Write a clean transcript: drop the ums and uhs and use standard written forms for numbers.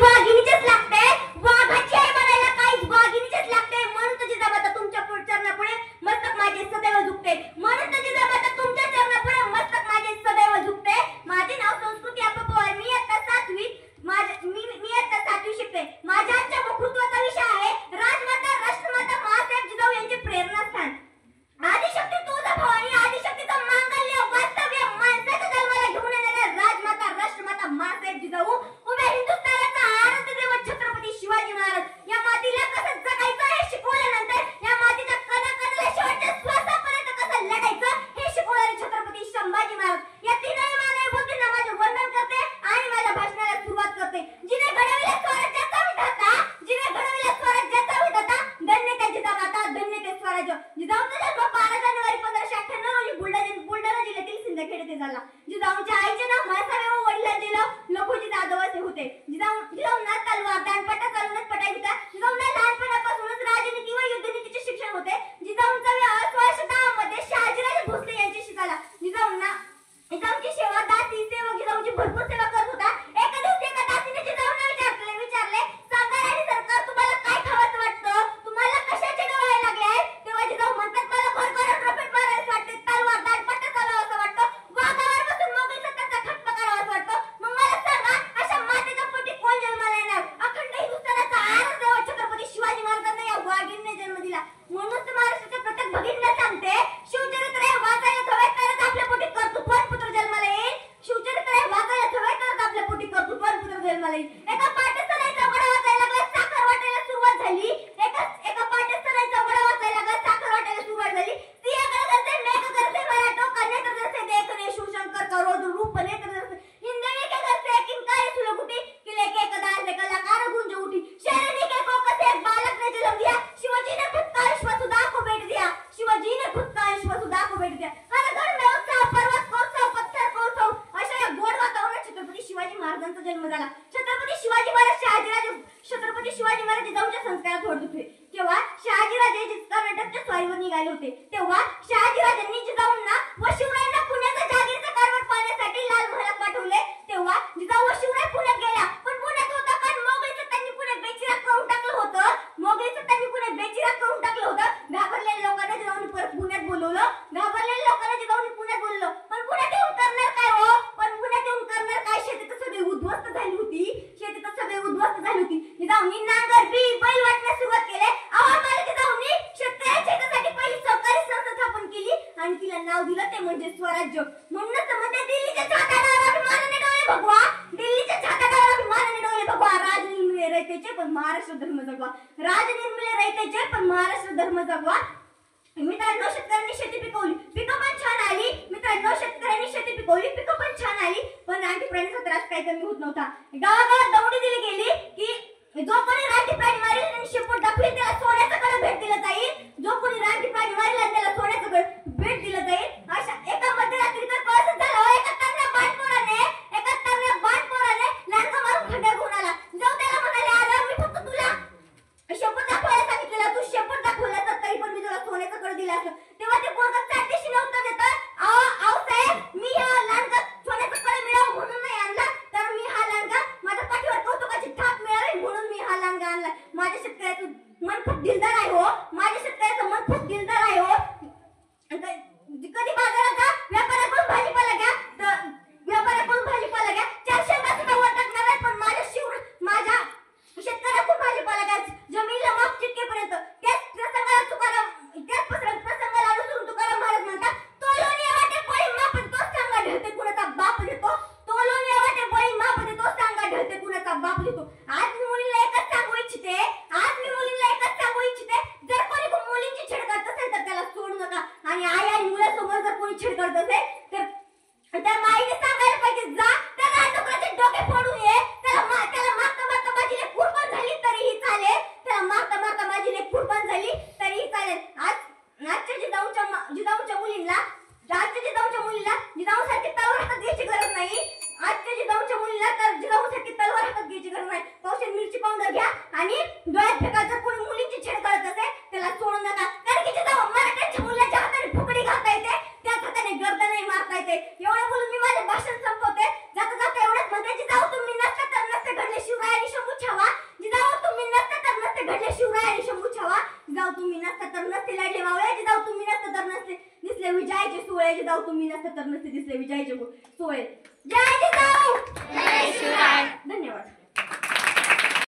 वाघिणीचेच लागते, वाघाची आई म्हणायला काहीच वाघिणीचेच लागते. म्हणून तुझी जमाता तुमच्या चरणापुढे मस्तक माझे सदैव झुकते. म्हणून तुझी जमाता तुमच्या चरणापुढे मस्तक माझे सदैव झुकते. माझे नाव संस्कृती अप्पा पवार. मी आता 7वी शिकते. माझ्या आजच्या वक्तृत्वाचा विषय आहे राजमाता राष्ट्रमाता महासाहेब जिजाऊ यांचे प्रेरणास्थान. आदिशक्ती तुळजा भवानी, आदिशक्तीचा मांगल्य वास्तव्य माणसाच्या जन्माला घेऊन येणाऱ्या राजमाता राष्ट्रमाता महासाहेब जिजाऊ, उभ्या हिंदुस्थानाचा आराध्य दैवत छत्रपती शिवाजी महाराज या मातीला कसं जगायचं हे शिकवल्यानंतर या मातीच्या कणाकणाला शेवटच्या श्वासापर्यंत कसं लढायचं हे शिकवणारे छत्रपती संभाजी महाराज या तीनही मानवभूतींना माझे वंदन करते आणि माझ्या भाषणाला सुरुवात करते. जिने घडविले स्वराज्याचा विधाता, जिने घडविले स्वराज्याचा विधाता, धन्य त्या जिजामाता, धन्य ते स्वराज्य. जिजाऊचा जन्म 12 जानेवारी 1598 रोजी बुलढाणा जिल्ह्यातील सिंदखेड येथे झाला. जिजाऊंच्या आईचे नाव म्हाळसाहेब व वडिलांचे नाव लखुजी जाधव असे होते. जिजाऊंना तलवार दांडपट्टा चालवण्यास पटाई होता. जिजाऊंना लहानपणापासूनच राजनीती व युद्धनीतीचे शिक्षण होते. जिजाऊंचा विवाह 1610 मध्ये शहाजीराजे भोसले यांच्याशी झाला. जिजाऊंची सेवा दासी सेवक जिजाऊंची भरपूर सेवा करत होता. एका दिवशी एका दासीने जिजाऊंना विचारले, सांगा राणी सरकार, तुम्हाला काय खावंसं वाटतं? तुम्हाला कशाचे डोळे लागले आहेत? तेव्हा जिजाऊ म्हणतात, मला भरभरून रफेट मारायला वाटते, तलवार दांडपट्टा चालवावं वाटतं, वाघावर बसून मोगली सत्ताचा खटपा करावा वाटतं. मग मला सांगा, अशा मातेच्या पोटी कोण जन्माला येणार? अखंड हिंदुस्थानाचा आराध्य दैवत छत्रपती शिवाजी महाराजांना या वाघिणीने जन्म दिला. म्हणूनच महाराष्ट्राच्या प्रत्येक भगिनीला सांगते, शिवचरित्र हे वाचायला हवे तरच आपल्या पोटी कर्तृत्ववान पुत्र जन्माला येईल. शिवचरित्र हे वाचायला हवे तरच आपल्या पोटी कर्तृत्ववान पुत्र जन्माला येईल. एका पाठस्थानाचा वडा वाचायला लागला, साखर वाटायला सुरुवात झाली. एका पाठस्थानाचा वडा वाचायला लागला, साखर वाटायला सुरुवात झाली. सिंहगड करते, मेघ करते, मराठो कन्या करते, देखणे शिवशंकर करोड रूप नेत्र करते, हिंदवी के करते किंकाळी सुलगुटी, किले के कदार से कलाकार गुंज उठी, शहरी के को कसे बालक ने जन्म दिया, शिवाजी ने खुद का विश्वसुधा को भेंट दिया, शिवाजी ने खुद का विश्वसुधा को भेंट दिया. हर घर में उत्सव, पर्वत कोत्सव, पत्थर कोत्सव, अशा या गोड वातावरणात छत्रपती शिवाजी महाराजांचा जन्म झाला. छत्रपती शिवाजी महाराज जिजाऊंच्या संस्कारात होत होते. तेव्हा शहाजीराजे कर्नाटकच्या स्वारीवर निघाले होते. तेव्हा शहाजीराजांनी जिजाऊंना व शिवरायांना पुण्याचा जागीरचा कारभार पाहण्यासाठी लाल महालात पाठवले. तेव्हा जिजाऊ व शिवराय पुण्यात गेल्या. पण पुण्यात होता कारण मोगलीचं त्यांनी पुण्यात बेचिराग करून टाकलं होतं. घाबरलेल्या लोकांना जिजाऊंनी परत पुण्यात बोलवलं. पण पुण्यात येऊन करणार काय हो? शेती तर सगळी उद्ध्वस्त झाली होती. जिजाऊंनी नांगर बी बैल वाटण्यास सुरुवात केली. जिजाऊंनी शेतकऱ्यांच्या हितासाठी पहिली सहकारी संस्था स्थापन केली आणि तिला नाव दिलं ते म्हणजे स्वराज्य. म्हणूनच म्हणते, दिल्लीच्या छाताडावर अभिमानाने डोळे भगवा, दिल्लीच्या छाताडावर अभिमानाने डोळे भगवा. राज निर्मिले रयतेचे पण महाराष्ट्र धर्म जगवा, राज निर्मिले रयतेचे पण महाराष्ट्र धर्म जगवा. मित्रांनो, शेतकऱ्यांनी शेती पिकवली, पिकं पण छान आली. पिकं पण छान आली. पण रानटी प्राण्यांचा त्रास काही कमी होत नव्हता. गावागावात दौडी दिली गेली की जो कोणी रानटी प्राणी मारेल आणि शेपूट दाखवेल त्याला सोन्याचं कड भेट दिलं जाईल. जो कोणी रानटी प्राणी मारेल आणि त्याला सोन्याचं कड भेट दिलं जाईल. अशा एका मध्यरात्री तर कसं झालं, एका तरण्या बाणपोराने लांडगा मारून खड्डा घेऊन आला. जाऊ त्याला म्हणाले, अरे मी फक्त तुला शेपूट दाखवायला सांगितलेलं, तू शेपूट दाखवला तर तरी पण मी तुला सोन्याचं कड दिलं असं. तेव्हा ते पोरगं चाटदेशी नव्हतं देतात, आहो साहेब, मी हा लांडगा सोन्याचं कड मिळावं म्हणून नाही आणला, तर मी हा लांडगा माझ्या पाठीवर कौतुकाची थाप मिळावी म्हणून मी हा लांडगा आणला. माझ्या शेतकऱ्याचं मन खूप दिलदार आहे हो. कधी बाजारात जा, व्यापाऱ्याकडून भाजीपाला घ्या, 400 बाजूला वर टाकणार आहे. पण माझ्या शेतकऱ्याकडून भाजीपाला घ्या, जमिनीला माप चिटकेपर्यंत. त्याच प्रसंगाला अनुसरून तुकाराम महाराज म्हणतात, तो लोणी वाटे बळी माप देतो, सांगा ढळते कुणाचा बाप देतो. तो लोणी वाटे बळी माप देतो, सांगा ढळते कुणाचा बाप देतो. आज मी मुलीला एकच सांगू इच्छिते, जर कोणी मुलींची छेड करत असेल तर त्याला सोडू नका. आणि आई आणि मुलासमोर जर कोणी छेड करत असेल तर त्या माईने सांगायला पाहिजे, जा त्या रानडुकराचे डोके फोडून ये. त्याला मारता माझी लेक कुर्बान झाली तरीही चालेल. आजच्या जिजाऊच्या मुलीला जिजाऊसाठी तलवार हातात घ्यायची गरज नाही. पावशेर मिरची पावडर घ्या आणि डोळ्यात फेका. जर कोणी मुलींची छेड करत असेल त्याला सोडू नका. कारण की जिजाऊ मराठ्यांच्या मुलाच्या हाताने फुकडी घालता येते, त्याच हाताने गर्दनही मारता येते. एवढं बोलून मी माझे भाषण संपवते. जाता एवढंच म्हणते, जिजाऊ तुम्ही नसता तर नसते घडले शिवराय आणि शंभू छावा जिजाऊ तुम्ही नसता तर नसते घडले शिवराय आणि शंभू छावा जिजाऊ तुम्ही नसता तर नसते लढले मावळे जिजाऊ तुम्ही नसता तर नसते दिसले विजयाचे सोहळे जिजाऊ तुम्ही नसता तर नसते दिसले विजयाचे सोहळे जय